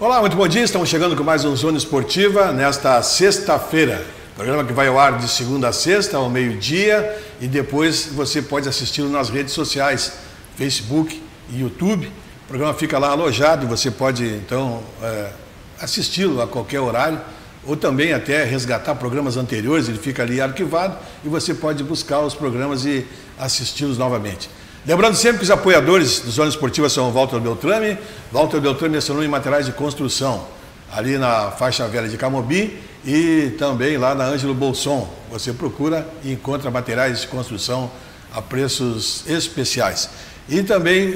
Olá, muito bom dia. Estamos chegando com mais um Zona Esportiva nesta sexta-feira. Programa que vai ao ar de segunda a sexta, ao meio-dia, e depois você pode assisti-lo nas redes sociais, Facebook e YouTube. O programa fica lá alojado e você pode, então, assisti-lo a qualquer horário, ou também até resgatar programas anteriores, ele fica ali arquivado e você pode buscar os programas e assisti-los novamente. Lembrando sempre que os apoiadores do Zona Esportiva são o Walter Beltrame. Walter Beltrame é sinônimo em materiais de construção, ali na faixa velha de Camobi e também lá na Ângelo Bolson. Você procura e encontra materiais de construção a preços especiais. E também,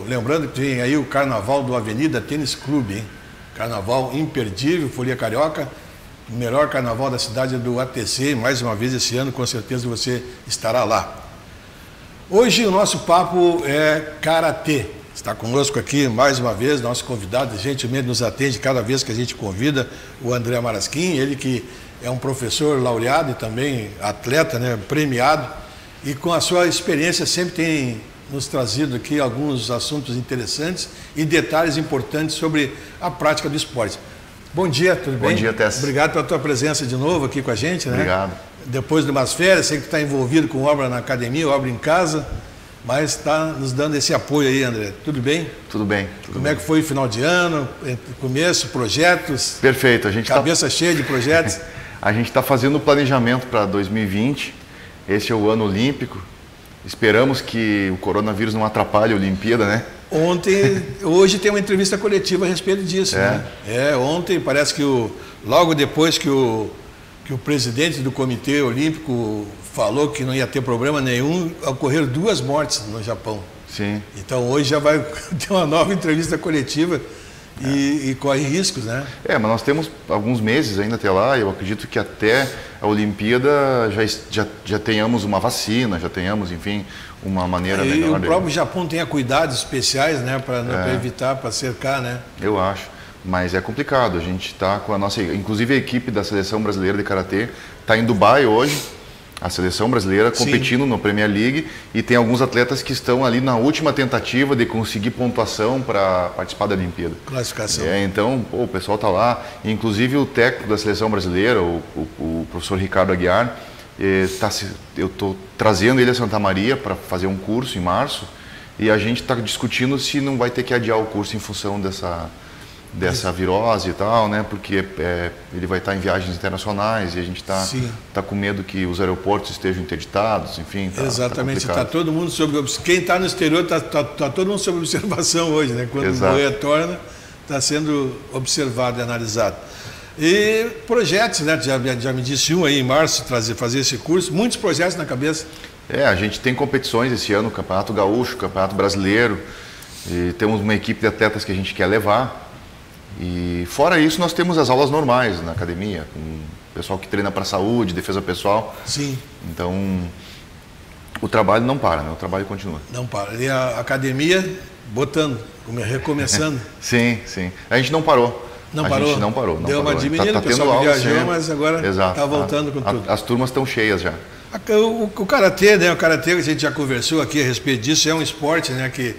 lembrando que tem aí o Carnaval do Avenida Tênis Clube, hein? Carnaval imperdível, Folia Carioca, o melhor carnaval da cidade do ATC. Mais uma vez esse ano, com certeza você estará lá. Hoje o nosso papo é Karatê. Está conosco aqui mais uma vez nosso convidado, gentilmente nos atende cada vez que a gente convida, o André Marasquim, ele que é um professor laureado e também atleta, né, premiado, e com a sua experiência sempre tem nos trazido aqui alguns assuntos interessantes e detalhes importantes sobre a prática do esporte. Bom dia, tudo bem? Bom dia, Tess. Obrigado pela tua presença de novo aqui com a gente, né? Obrigado. Depois de umas férias, sei que está envolvido com obra na academia, obra em casa, mas está nos dando esse apoio aí, André. Tudo bem? Tudo bem. Como é que foi o final de ano, começo, projetos? Perfeito. A gente cabeça cheia de projetos. A gente está fazendo o planejamento para 2020. Esse é o ano olímpico. Esperamos que o coronavírus não atrapalhe a Olimpíada, né? Hoje tem uma entrevista coletiva a respeito disso, né? Ontem parece que logo depois que o presidente do Comitê Olímpico falou que não ia ter problema nenhum, ocorreram 2 mortes no Japão. Sim. Então hoje já vai ter uma nova entrevista coletiva e corre riscos, né? Mas nós temos alguns meses ainda até lá. Eu acredito que até a Olimpíada já tenhamos uma vacina, já tenhamos, enfim, uma maneira melhor. E o próprio Japão tem cuidados especiais, né, para evitar, para cercar, né? Eu acho. Mas é complicado, a gente está com a nossa... Inclusive a equipe da Seleção Brasileira de Karatê está em Dubai hoje, a Seleção Brasileira competindo no Premier League, e tem alguns atletas que estão ali na última tentativa de conseguir pontuação para participar da Olimpíada. Classificação. Então, o pessoal está lá, inclusive o técnico da Seleção Brasileira, o professor Ricardo Aguiar, eu estou trazendo ele a Santa Maria para fazer um curso em março, e a gente está discutindo se não vai ter que adiar o curso em função dessa virose e tal, né? Porque ele vai estar em viagens internacionais e a gente está com medo que os aeroportos estejam interditados, enfim. Exatamente, está todo mundo sob... Quem está no exterior está todo mundo sob observação hoje, né? Quando o retorna, está sendo observado e analisado. E projetos, né? Já me disse aí em março, fazer esse curso, muitos projetos na cabeça. A gente tem competições esse ano, Campeonato Gaúcho, Campeonato Brasileiro, e temos uma equipe de atletas que a gente quer levar. E fora isso, nós temos as aulas normais na academia, com o pessoal que treina para a saúde, defesa pessoal. Sim. Então, o trabalho não para, né? O trabalho continua. Não para. E a academia recomeçando. Sim, sim. A gente não parou. A gente não parou. Deu uma diminuída, o pessoal viajou, mas agora está voltando com tudo. As turmas estão cheias já. O Karatê, né? O Karatê, a gente já conversou aqui a respeito disso, é um esporte, né, que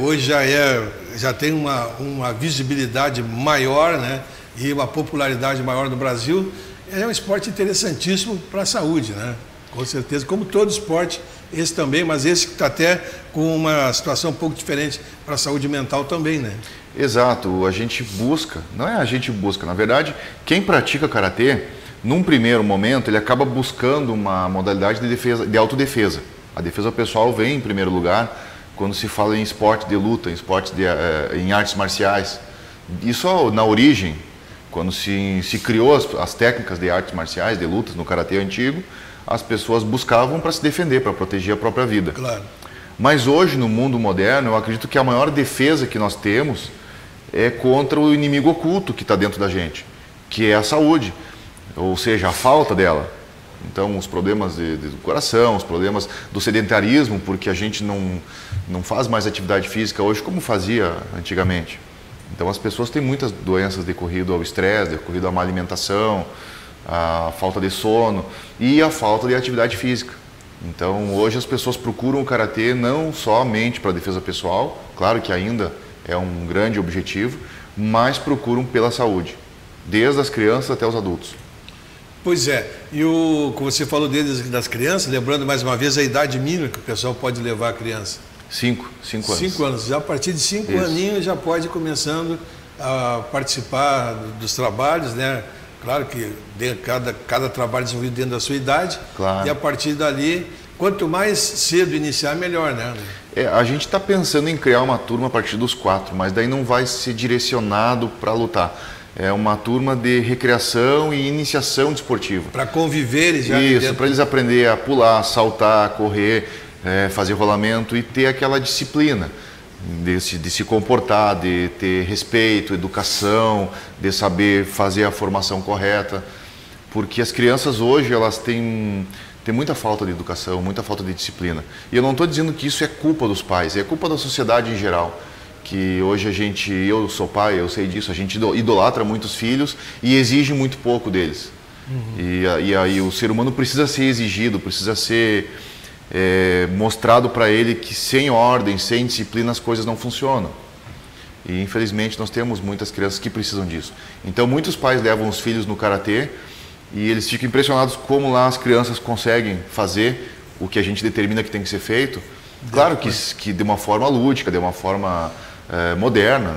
hoje já tem uma visibilidade maior, né, e uma popularidade maior no Brasil. É um esporte interessantíssimo para a saúde, né? Com certeza, como todo esporte, esse também, mas esse que está até com uma situação um pouco diferente para a saúde mental também, né? Exato, a gente busca, não é a gente busca, na verdade, quem pratica Karatê, num primeiro momento, ele acaba buscando uma modalidade de autodefesa. A defesa pessoal vem em primeiro lugar quando se fala em esporte de luta, em artes marciais. Isso na origem, quando se criou as técnicas de artes marciais, de lutas no Karatê antigo, as pessoas buscavam para se defender, para proteger a própria vida. Claro. Mas hoje, no mundo moderno, eu acredito que a maior defesa que nós temos é contra o inimigo oculto que está dentro da gente, que é a saúde, ou seja, a falta dela. Então, os problemas do coração, os problemas do sedentarismo, porque a gente não faz mais atividade física hoje como fazia antigamente. Então, as pessoas têm muitas doenças decorrido ao estresse, decorrido à má alimentação, a falta de sono e a falta de atividade física. Então, hoje as pessoas procuram o Karatê não somente para a defesa pessoal, claro que ainda é um grande objetivo, mas procuram pela saúde, desde as crianças até os adultos. Pois é, e como você falou das crianças, lembrando mais uma vez a idade mínima que o pessoal pode levar a criança. 5 anos. 5 anos, já a partir de 5 aninhos já pode ir começando a participar dos trabalhos, né? Claro que cada trabalho desenvolvido dentro da sua idade, claro. E a partir dali, quanto mais cedo iniciar, melhor, né? A gente está pensando em criar uma turma a partir dos 4, mas daí não vai ser direcionado para lutar. É uma turma de recreação e iniciação desportiva. Para conviver já. Isso, para eles aprenderem a pular, saltar, correr, fazer rolamento e ter aquela disciplina de se comportar, de ter respeito, educação, de saber fazer a formação correta. Porque as crianças hoje, elas têm muita falta de educação, muita falta de disciplina. E eu não estou dizendo que isso é culpa dos pais, é culpa da sociedade em geral. Que hoje eu sou pai, eu sei disso, a gente idolatra muitos filhos e exige muito pouco deles. E aí o ser humano precisa ser exigido, precisa ser mostrado para ele que sem ordem, sem disciplina as coisas não funcionam. E infelizmente nós temos muitas crianças que precisam disso. Então muitos pais levam os filhos no karatê e eles ficam impressionados como lá as crianças conseguem fazer o que a gente determina que tem que ser feito. Claro que de uma forma lúdica, de uma forma moderna.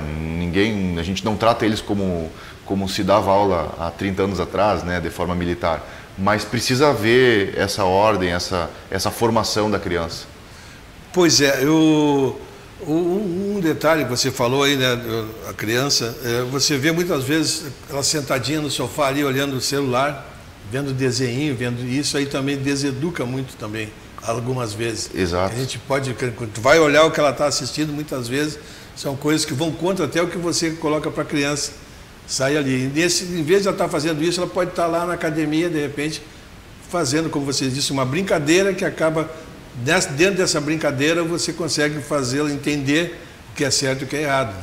A gente não trata eles como se dava aula há 30 anos atrás, né, de forma militar. Mas precisa haver essa ordem, essa formação da criança. Pois é, um detalhe que você falou aí, né, a criança, você vê muitas vezes ela sentadinha no sofá ali, olhando o celular, vendo desenho, vendo isso aí também deseduca muito também, algumas vezes. Exato. A gente pode, quando tu vai olhar o que ela está assistindo, muitas vezes são coisas que vão contra até o que você coloca para a criança sair ali. Em vez de ela estar fazendo isso, ela pode estar lá na academia, de repente, fazendo, como você disse, uma brincadeira que acaba, dentro dessa brincadeira, você consegue fazê-la entender o que é certo e o que é errado.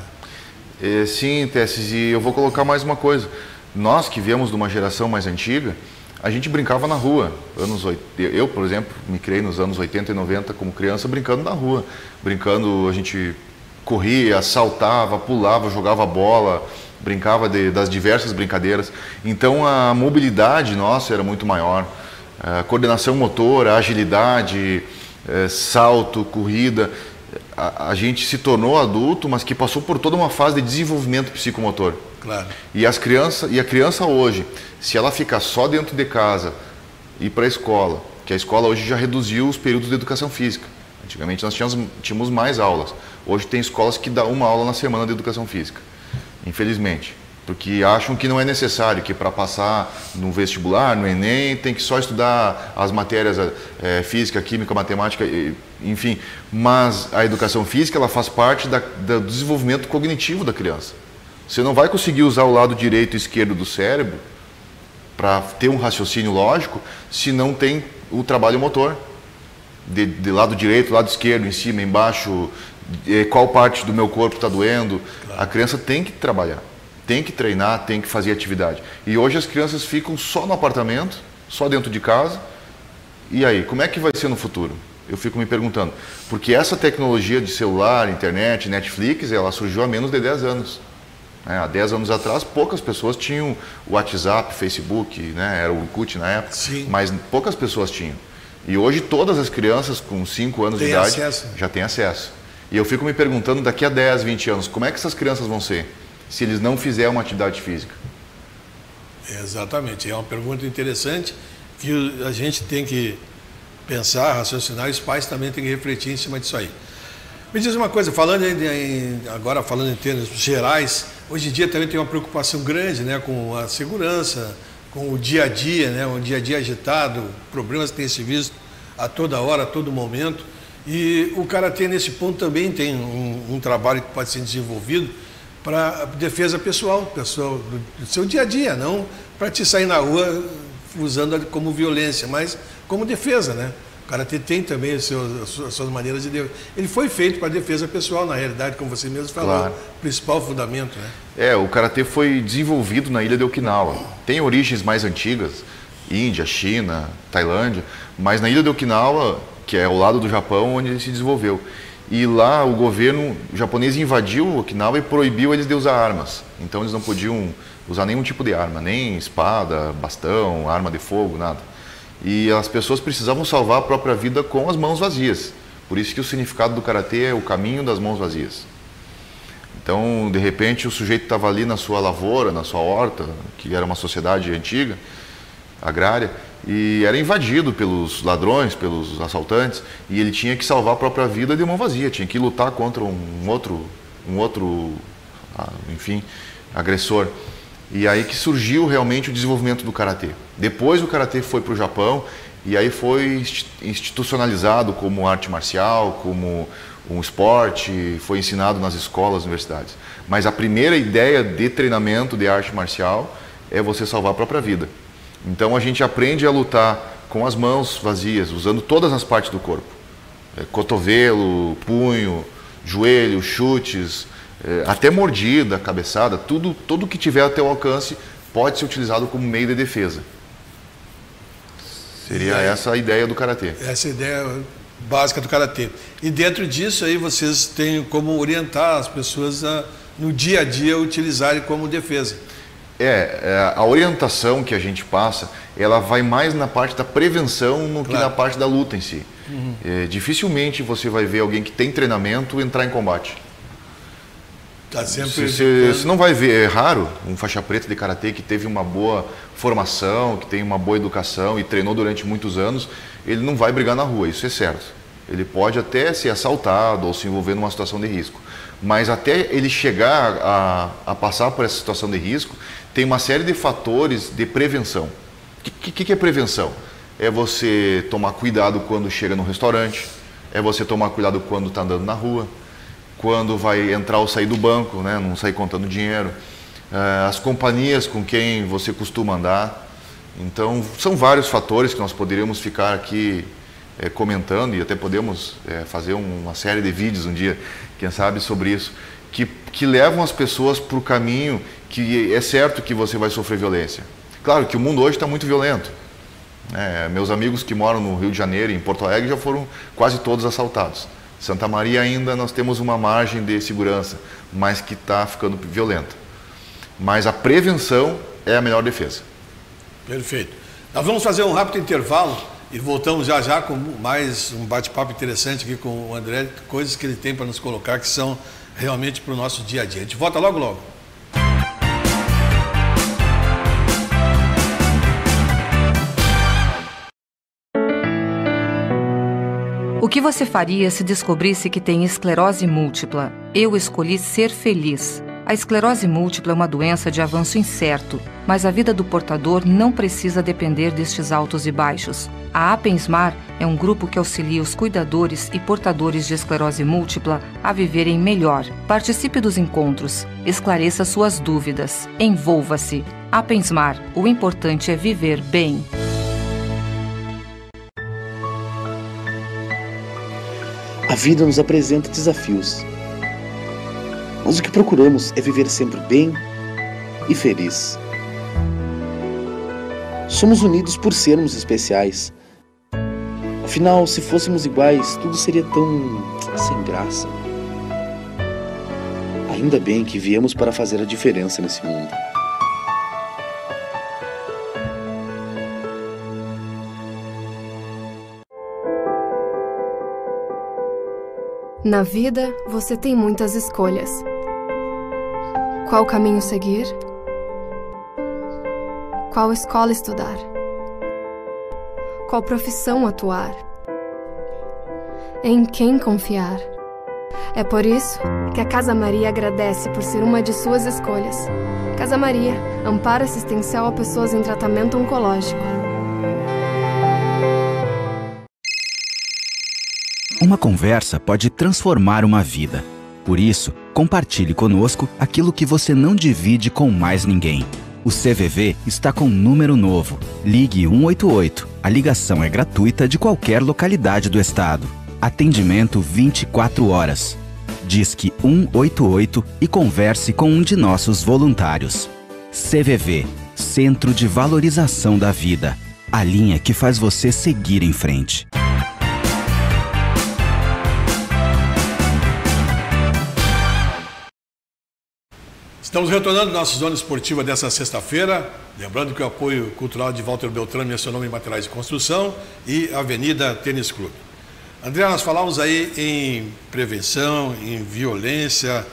Sim, Tessis, e eu vou colocar mais uma coisa. Nós que viemos de uma geração mais antiga, a gente brincava na rua. Eu, por exemplo, me criei nos anos 80 e 90 como criança brincando na rua. A gente corria, saltava, pulava, jogava bola, brincava das diversas brincadeiras. Então a mobilidade nossa era muito maior. A coordenação motora, a agilidade, salto, corrida. A gente se tornou adulto, mas que passou por toda uma fase de desenvolvimento psicomotor. Claro. E a criança hoje, se ela ficar só dentro de casa e ir para a escola, que a escola hoje já reduziu os períodos de educação física. Antigamente nós tínhamos mais aulas. Hoje tem escolas que dão uma aula na semana de educação física, infelizmente. Porque acham que não é necessário, que para passar no vestibular, no Enem, tem que só estudar as matérias física, química, matemática, enfim. Mas a educação física ela faz parte do desenvolvimento cognitivo da criança. Você não vai conseguir usar o lado direito e esquerdo do cérebro para ter um raciocínio lógico se não tem o trabalho motor. De lado direito, lado esquerdo, em cima, embaixo, qual parte do meu corpo está doendo. Claro. A criança tem que trabalhar, tem que treinar, tem que fazer atividade. E hoje as crianças ficam só no apartamento, só dentro de casa. E aí, como é que vai ser no futuro? Eu fico me perguntando. Porque essa tecnologia de celular, internet, Netflix, ela surgiu há menos de 10 anos. Há 10 anos atrás, poucas pessoas tinham o WhatsApp, Facebook, né? Era o Orkut na época, sim, mas poucas pessoas tinham. E hoje todas as crianças com 5 anos de idade já têm acesso. E eu fico me perguntando, daqui a 10, 20 anos, como é que essas crianças vão ser se eles não fizerem uma atividade física? Exatamente, é uma pergunta interessante que a gente tem que pensar, raciocinar, e os pais também têm que refletir em cima disso aí. Me diz uma coisa, agora falando em termos gerais, hoje em dia também tem uma preocupação grande, né, com a segurança, com o dia a dia, né, um dia a dia agitado, problemas que têm se visto a toda hora, a todo momento. E o karatê nesse ponto também tem um trabalho que pode ser desenvolvido para defesa pessoal do seu dia a dia, não para te sair na rua usando como violência, mas como defesa, né? O karatê tem também as suas maneiras de defesa. Ele foi feito para defesa pessoal, na realidade, como você mesmo falou, claro. O principal fundamento, né? O karatê foi desenvolvido na ilha de Okinawa. Tem origens mais antigas, Índia, China, Tailândia, mas na ilha de Okinawa, que é ao lado do Japão, onde ele se desenvolveu. e lá o governo japonês invadiu Okinawa e proibiu eles de usar armas. Então eles não podiam usar nenhum tipo de arma, nem espada, bastão, arma de fogo, nada. E as pessoas precisavam salvar a própria vida com as mãos vazias. Por isso que o significado do karatê é o caminho das mãos vazias. Então, de repente, o sujeito estava ali na sua lavoura, na sua horta, que era uma sociedade antiga, agrária, e era invadido pelos ladrões, pelos assaltantes, e ele tinha que salvar a própria vida de mão vazia, tinha que lutar contra um outro, enfim, agressor. E aí que surgiu realmente o desenvolvimento do karatê. Depois o karatê foi para o Japão e aí foi institucionalizado como arte marcial, como um esporte, foi ensinado nas escolas, universidades. Mas a primeira ideia de treinamento de arte marcial é você salvar a própria vida. Então a gente aprende a lutar com as mãos vazias, usando todas as partes do corpo. Cotovelo, punho, joelho, chutes, até mordida, cabeçada, tudo que tiver a teu alcance pode ser utilizado como meio de defesa. Seria essa a ideia do karatê. Essa é a ideia básica do karatê. E dentro disso aí vocês têm como orientar as pessoas a, no dia a dia, utilizarem como defesa. A orientação que a gente passa, ela vai mais na parte da prevenção do que na parte da luta em si. Dificilmente você vai ver alguém que tem treinamento entrar em combate. Tá sempre... Você não vai ver, é raro, um faixa preta de karatê que teve uma boa formação, que tem uma boa educação e treinou durante muitos anos, ele não vai brigar na rua, isso é certo. Ele pode até ser assaltado ou se envolver numa situação de risco. Mas até ele chegar a passar por essa situação de risco, tem uma série de fatores de prevenção. O que é prevenção? É você tomar cuidado quando chega no restaurante, é você tomar cuidado quando está andando na rua, quando vai entrar ou sair do banco, né? Não sair contando dinheiro, as companhias com quem você costuma andar. Então, são vários fatores que nós poderíamos ficar aqui comentando e até podemos fazer uma série de vídeos um dia, quem sabe, sobre isso, que levam as pessoas para o caminho que é certo que você vai sofrer violência. Claro que o mundo hoje está muito violento. Meus amigos que moram no Rio de Janeiro e em Porto Alegre já foram quase todos assaltados. Santa Maria ainda nós temos uma margem de segurança, mas que está ficando violenta. Mas a prevenção é a melhor defesa. Perfeito. Nós vamos fazer um rápido intervalo e voltamos já já com mais um bate-papo interessante aqui com o André, coisas que ele tem para nos colocar que são realmente para o nosso dia a dia. A gente volta logo logo. O que você faria se descobrisse que tem esclerose múltipla? Eu escolhi ser feliz. A esclerose múltipla é uma doença de avanço incerto, mas a vida do portador não precisa depender destes altos e baixos. A Apensmar é um grupo que auxilia os cuidadores e portadores de esclerose múltipla a viverem melhor. Participe dos encontros, esclareça suas dúvidas, envolva-se. Apensmar, o importante é viver bem. A vida nos apresenta desafios, mas o que procuramos é viver sempre bem e feliz. Somos unidos por sermos especiais. Afinal, se fôssemos iguais, tudo seria tão sem graça. Ainda bem que viemos para fazer a diferença nesse mundo. Na vida, você tem muitas escolhas. Qual caminho seguir? Qual escola estudar? Qual profissão atuar? Em quem confiar? É por isso que a Casa Maria agradece por ser uma de suas escolhas. Casa Maria, amparo assistencial a pessoas em tratamento oncológico. Uma conversa pode transformar uma vida. Por isso, compartilhe conosco aquilo que você não divide com mais ninguém. O CVV está com um número novo. Ligue 188. A ligação é gratuita de qualquer localidade do estado. Atendimento 24 horas. Disque 188 e converse com um de nossos voluntários. CVV, Centro de Valorização da Vida. A linha que faz você seguir em frente. Estamos retornando à nossa zona esportiva dessa sexta-feira. Lembrando que o apoio cultural de Walter Beltrame é seu nome em materiais de construção e Avenida Tênis Clube. André, nós falamos aí em prevenção, em violência.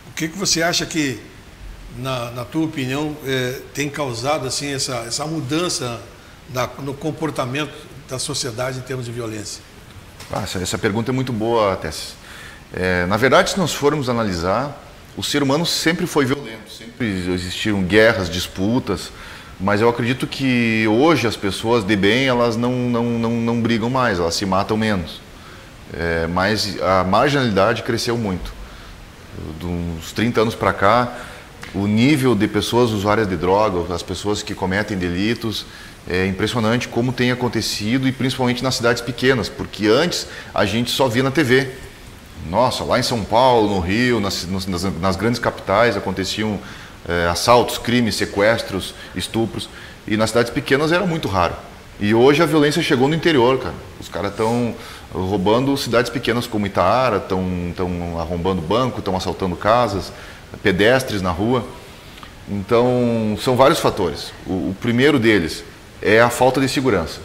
O que você acha que, na tua opinião, tem causado assim, essa mudança no comportamento da sociedade em termos de violência? Essa pergunta é muito boa, Tessis. Na verdade, se nós formos analisar, o ser humano sempre foi violento, sempre existiram guerras, disputas, mas eu acredito que hoje as pessoas de bem, elas não brigam mais, elas se matam menos. Mas a marginalidade cresceu muito. De uns 30 anos para cá, o nível de pessoas usuárias de droga, as pessoas que cometem delitos, é impressionante como tem acontecido, e principalmente nas cidades pequenas, porque antes a gente só via na TV. Nossa, lá em São Paulo, no Rio, nas grandes capitais aconteciam assaltos, crimes, sequestros, estupros, e nas cidades pequenas era muito raro. E hoje a violência chegou no interior, cara. Os caras estão roubando cidades pequenas como Itaara, estão arrombando banco, estão assaltando casas, pedestres na rua. Então, são vários fatores. O primeiro deles é a falta de segurança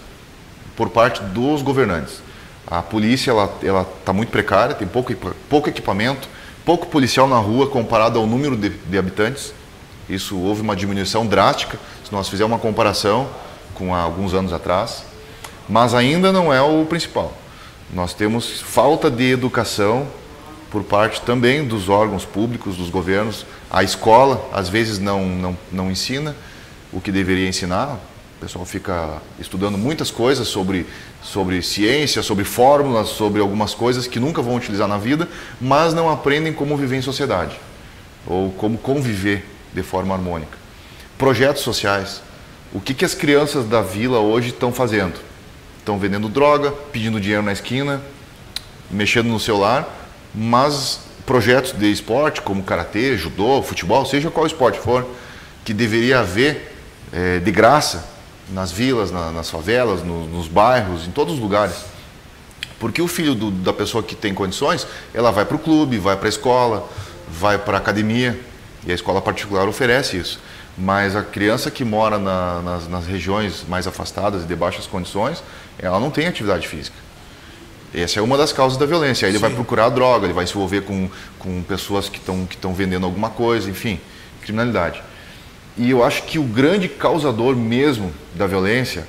por parte dos governantes. A polícia ela está muito precária, tem pouco equipamento, pouco policial na rua comparado ao número de habitantes. Isso houve uma diminuição drástica, se nós fizermos uma comparação com há alguns anos atrás, mas ainda não é o principal. Nós temos falta de educação por parte também dos órgãos públicos, dos governos. A escola, às vezes, não ensina o que deveria ensinar. O pessoal fica estudando muitas coisas sobre ciência, sobre fórmulas, sobre algumas coisas que nunca vão utilizar na vida, mas não aprendem como viver em sociedade, ou como conviver de forma harmônica. Projetos sociais. O que as crianças da vila hoje estão fazendo? Estão vendendo droga, pedindo dinheiro na esquina, mexendo no celular, mas projetos de esporte como karatê, judô, futebol, seja qual esporte for, que deveria haver de graça nas vilas, nas favelas, nos bairros, em todos os lugares. Porque o filho da pessoa que tem condições, ela vai para o clube, vai para a escola, vai para a academia, e a escola particular oferece isso. Mas a criança que mora nas regiões mais afastadas e de baixas condições, ela não tem atividade física. Essa é uma das causas da violência. Aí ele vai procurar droga, ele vai se envolver com pessoas que estão vendendo alguma coisa, enfim, criminalidade. E eu acho que o grande causador mesmo da violência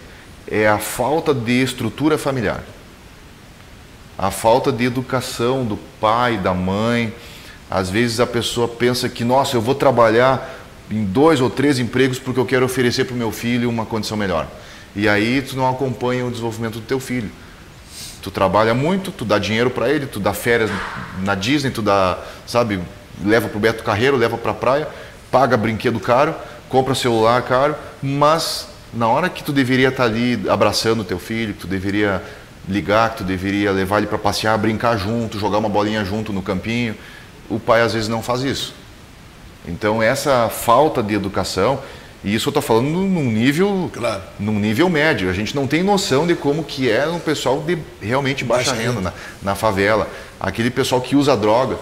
é a falta de estrutura familiar. A falta de educação do pai, da mãe. Às vezes a pessoa pensa que, nossa, eu vou trabalhar em 2 ou 3 empregos porque eu quero oferecer para o meu filho uma condição melhor. E aí tu não acompanha o desenvolvimento do teu filho. Tu trabalha muito, tu dá dinheiro para ele, tu dá férias na Disney, tu dá, sabe, leva para o Beto Carreiro, leva para a praia, paga brinquedo caro, compra celular caro, mas na hora que tu deveria estar ali abraçando o teu filho, que tu deveria ligar, que tu deveria levar ele para passear, brincar junto, jogar uma bolinha junto no campinho, o pai às vezes não faz isso. Então essa falta de educação, e isso eu estou falando num nível médio, a gente não tem noção de como que é um pessoal de realmente baixa renda na favela, aquele pessoal que usa droga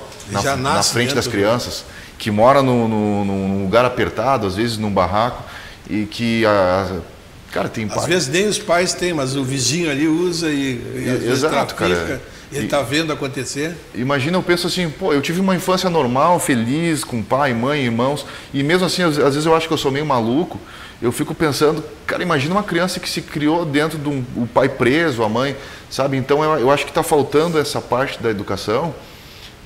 na frente das crianças, que mora num lugar apertado, às vezes num barraco, e que cara, tem às vezes nem os pais têm, mas o vizinho ali usa e às vezes trafica, cara. Ele está vendo acontecer. Imagina, eu penso assim, pô, eu tive uma infância normal, feliz, com pai, mãe, irmãos, e mesmo assim, às vezes eu acho que eu sou meio maluco, eu fico pensando, cara, imagina uma criança que se criou dentro de o pai preso, a mãe, sabe? Então eu acho que está faltando essa parte da educação,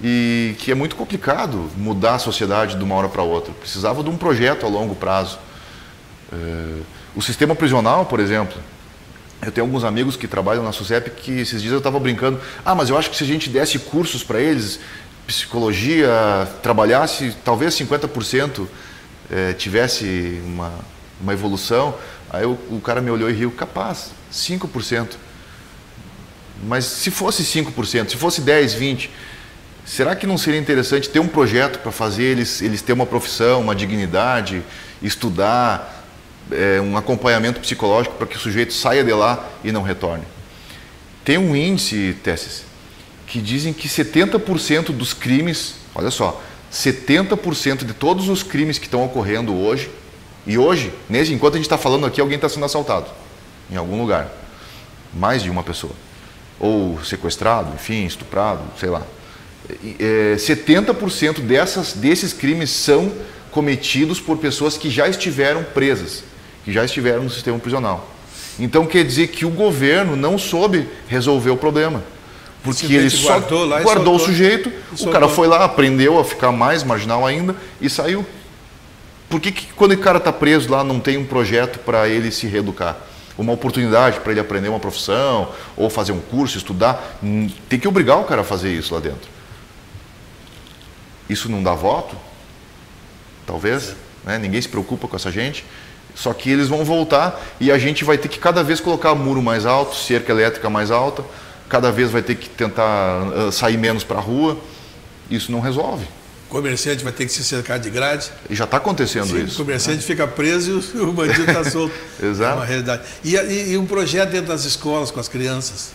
e que é muito complicado mudar a sociedade de uma hora para outra. Precisava de um projeto a longo prazo. O sistema prisional, por exemplo, eu tenho alguns amigos que trabalham na SUSEP que esses dias eu estava brincando, mas eu acho que se a gente desse cursos para eles, psicologia, trabalhasse, talvez 50% tivesse uma evolução. Aí o cara me olhou e riu, capaz, 5%. Mas se fosse 5%, se fosse 10, 20%, será que não seria interessante ter um projeto para fazer eles ter uma profissão, uma dignidade, estudar, um acompanhamento psicológico para que o sujeito saia de lá e não retorne? Tem um índice, Tessis, que dizem que 70% dos crimes, olha só, 70% de todos os crimes que estão ocorrendo hoje, e hoje, enquanto a gente está falando aqui, alguém está sendo assaltado em algum lugar. Mais de uma pessoa. Ou sequestrado, enfim, estuprado, sei lá. 70% desses crimes são cometidos por pessoas que já estiveram presas, que já estiveram no sistema prisional. Então quer dizer que o governo não soube resolver o problema. Porque ele só guardou o sujeito, o cara foi lá, aprendeu a ficar mais marginal ainda e saiu. Por que quando o cara está preso lá não tem um projeto para ele se reeducar? Uma oportunidade para ele aprender uma profissão, ou fazer um curso, estudar? Tem que obrigar o cara a fazer isso lá dentro. Isso não dá voto? Talvez, né? Ninguém se preocupa com essa gente. Só que eles vão voltar e a gente vai ter que cada vez colocar muro mais alto, cerca elétrica mais alta, cada vez vai ter que tentar sair menos para a rua. Isso não resolve. O comerciante vai ter que se cercar de grade. E já está acontecendo isso. O comerciante fica preso e o bandido está solto. Exato. É uma realidade. E um projeto dentro das escolas com as crianças?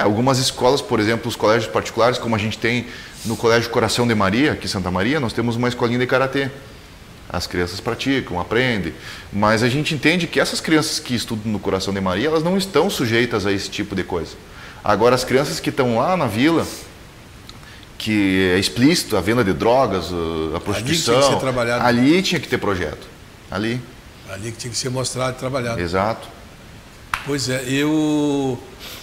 Algumas escolas, por exemplo, os colégios particulares, como a gente tem no Colégio Coração de Maria, aqui em Santa Maria, nós temos uma escolinha de karatê. As crianças praticam, aprendem, mas a gente entende que essas crianças que estudam no Coração de Maria, elas não estão sujeitas a esse tipo de coisa. Agora, as crianças que estão lá na vila, que é explícito a venda de drogas, a prostituição, ali tinha que ser trabalhado. Ali tinha que ter projeto. Ali que tinha que ser mostrado e trabalhado. Exato. Pois é,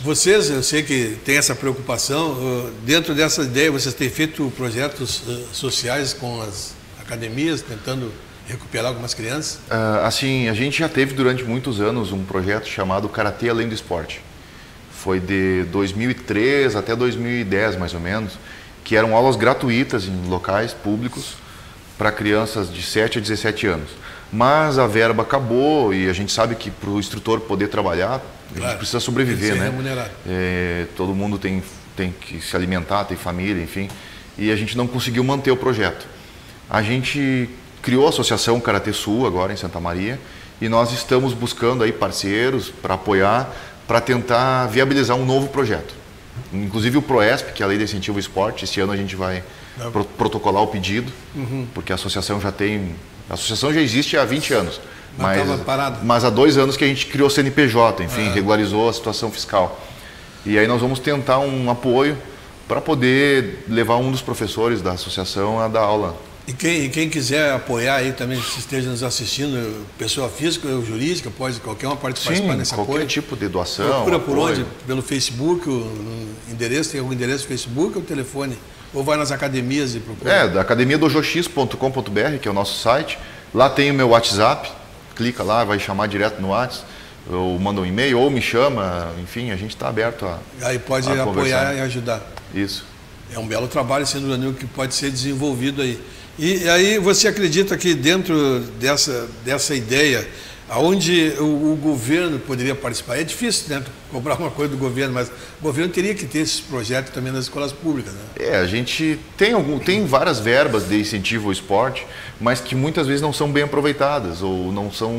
vocês, eu sei que tem essa preocupação, dentro dessa ideia vocês têm feito projetos sociais com as academias, tentando recuperar algumas crianças? Assim, a gente já teve durante muitos anos um projeto chamado Karatê Além do Esporte. Foi de 2003 até 2010, mais ou menos, que eram aulas gratuitas em locais públicos para crianças de 7 a 17 anos. Mas a verba acabou e a gente sabe que para o instrutor poder trabalhar, a gente precisa sobreviver, né? Remunerado. Todo mundo tem que se alimentar, tem família, enfim. E a gente não conseguiu manter o projeto. A gente criou a Associação Karatê Sul agora em Santa Maria e nós estamos buscando aí parceiros para apoiar, para tentar viabilizar um novo projeto. Inclusive o PROESP, que é a Lei de Incentivo ao Esporte, esse ano a gente vai protocolar o pedido, porque a associação já existe há 20 anos, mas há 2 anos que a gente criou o CNPJ, enfim, regularizou a situação fiscal. E aí nós vamos tentar um apoio para poder levar um dos professores da associação a dar aula. E quem quiser apoiar aí também, se esteja nos assistindo, pessoa física ou jurídica, pode qualquer uma participar nesse apoio? Qualquer tipo de doação. Procura por onde? Pelo Facebook, o endereço, tem algum endereço no Facebook ou telefone? Ou vai nas academias e procura? Da academiadojox.com.br, que é o nosso site. Lá tem o meu WhatsApp, clica lá, vai chamar direto no WhatsApp, ou manda um e-mail, ou me chama, enfim, a gente está aberto a aí pode apoiar e ajudar. Isso. É um belo trabalho, sendo Danilo, que pode ser desenvolvido aí. E aí você acredita que dentro dessa ideia, aonde o governo poderia participar? É difícil, né, cobrar uma coisa do governo, mas o governo teria que ter esses projetos também nas escolas públicas, né? A gente tem várias verbas de incentivo ao esporte, mas que muitas vezes não são bem aproveitadas, ou não são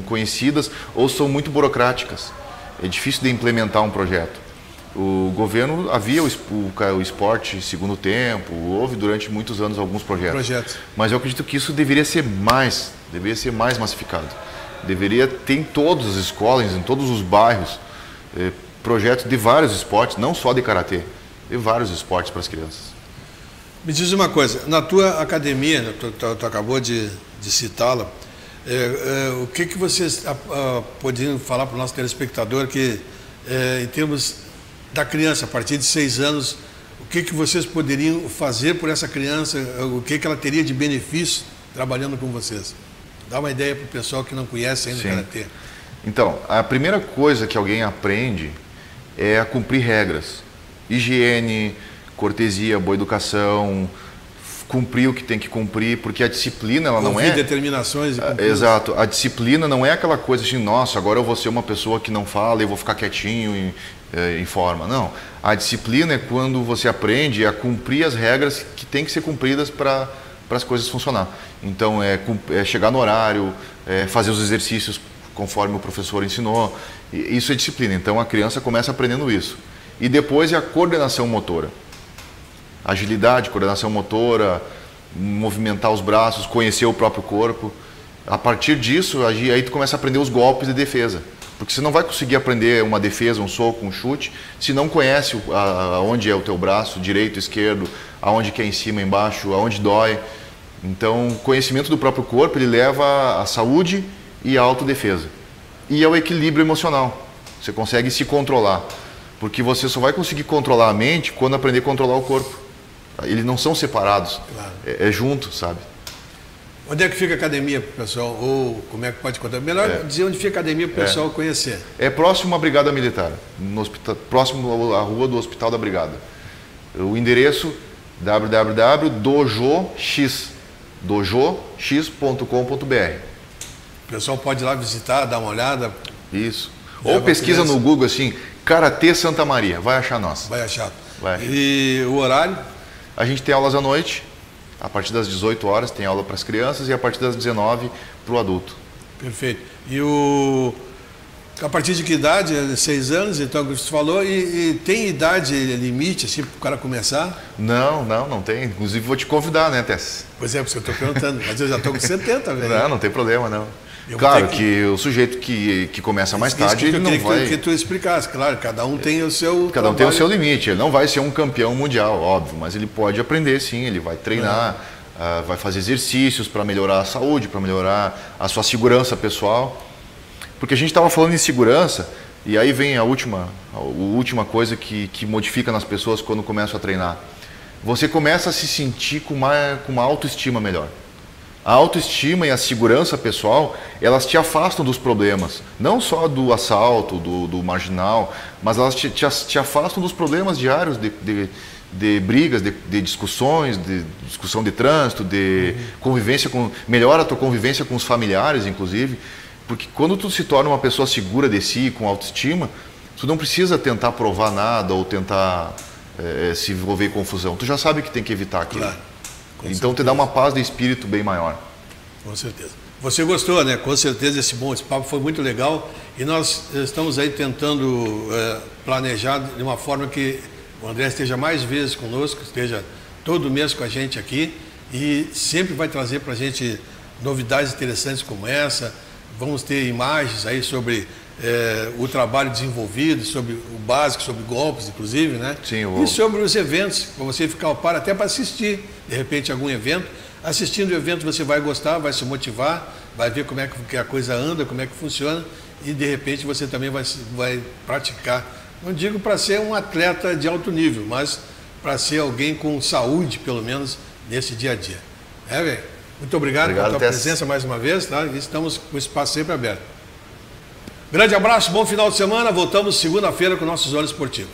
conhecidas, ou são muito burocráticas. É difícil de implementar um projeto. O governo havia o esporte segundo tempo, houve durante muitos anos alguns projetos. Mas eu acredito que isso deveria ser mais massificado. Deveria ter em todas as escolas, em todos os bairros, projetos de vários esportes, não só de karatê, de vários esportes para as crianças. Me diz uma coisa, na tua academia, tu acabou de citá-la, o que vocês poderiam falar para o nosso telespectador que, em termos da criança, a partir de 6 anos, o que vocês poderiam fazer por essa criança, o que ela teria de benefício trabalhando com vocês? Dá uma ideia para o pessoal que não conhece ainda o karatê. Então, a primeira coisa que alguém aprende é a cumprir regras. Higiene, cortesia, boa educação, cumprir o que tem que cumprir, porque a disciplina ela não é... determinações e cumprir. Exato. A disciplina não é aquela coisa assim, nossa, agora eu vou ser uma pessoa que não fala e vou ficar quietinho em forma. Não. A disciplina é quando você aprende a cumprir as regras que têm que ser cumpridas para as coisas funcionar. Então, é chegar no horário, fazer os exercícios conforme o professor ensinou. Isso é disciplina. Então, a criança começa aprendendo isso. E depois é a coordenação motora. Agilidade, coordenação motora, movimentar os braços, conhecer o próprio corpo. A partir disso, aí tu começa a aprender os golpes de defesa. Porque você não vai conseguir aprender uma defesa, um soco, um chute, se não conhece aonde é o teu braço, direito, esquerdo, aonde que é em cima, embaixo, aonde dói. Então, o conhecimento do próprio corpo, ele leva à saúde e à autodefesa. E ao equilíbrio emocional. Você consegue se controlar. Porque você só vai conseguir controlar a mente quando aprender a controlar o corpo. Eles não são separados, claro. É junto, sabe? Onde é que fica a academia para o pessoal? Ou como é que pode contar? Melhor dizer onde fica a academia para o pessoal conhecer. É próximo à Brigada Militar, no hospital, próximo à rua do Hospital da Brigada. O endereço dojox.com.br. O pessoal pode ir lá visitar, dar uma olhada. Isso. Ou pesquisa no Google assim, Karatê Santa Maria, vai achar nós. Vai achar. Vai. E o horário? A gente tem aulas à noite. A partir das 18 horas tem aula para as crianças e a partir das 19 para o adulto. Perfeito. E a partir de que idade? 6 anos, então, que você falou. E tem idade limite, assim, para o cara começar? Não tem. Inclusive vou te convidar, né, Tess? Pois é, porque eu estou perguntando. Mas eu já estou com 70, velho. Não tem problema, não. Claro que o sujeito que começa mais tarde, ele não vai... que tu explicasse, claro, cada um tem o seu Cada um tem o seu limite, ele não vai ser um campeão mundial, óbvio, mas ele pode aprender sim, ele vai treinar, vai fazer exercícios para melhorar a saúde, para melhorar a sua segurança pessoal. Porque a gente estava falando em segurança, e aí vem a última coisa que modifica nas pessoas quando começam a treinar. Você começa a se sentir com uma autoestima melhor. A autoestima e a segurança pessoal, elas te afastam dos problemas. Não só do assalto, do marginal, mas elas te afastam dos problemas diários de brigas, de discussões, de discussão de trânsito, de convivência melhora a tua convivência com os familiares, inclusive. Porque quando tu se torna uma pessoa segura de si, com autoestima, tu não precisa tentar provar nada ou tentar se envolver em confusão. Tu já sabe que tem que evitar aquilo. Claro. Então te dá uma paz de espírito bem maior. Com certeza. Você gostou, né? Com certeza esse papo foi muito legal e nós estamos aí tentando planejar de uma forma que o André esteja mais vezes conosco, esteja todo mês com a gente aqui e sempre vai trazer para a gente novidades interessantes como essa. Vamos ter imagens aí sobre o trabalho desenvolvido, sobre o básico, sobre golpes, inclusive, né? Sim, e sobre os eventos, para você ficar ao par, até para assistir, de repente, algum evento. Assistindo o evento você vai gostar, vai se motivar, vai ver como é que a coisa anda, como é que funciona e, de repente, você também vai praticar. Não digo para ser um atleta de alto nível, mas para ser alguém com saúde, pelo menos, nesse dia a dia. Velho? Muito obrigado pela tua presença mais uma vez, tá? E estamos com o espaço sempre aberto. Grande abraço, bom final de semana. Voltamos segunda-feira com o nosso Zona Esportiva.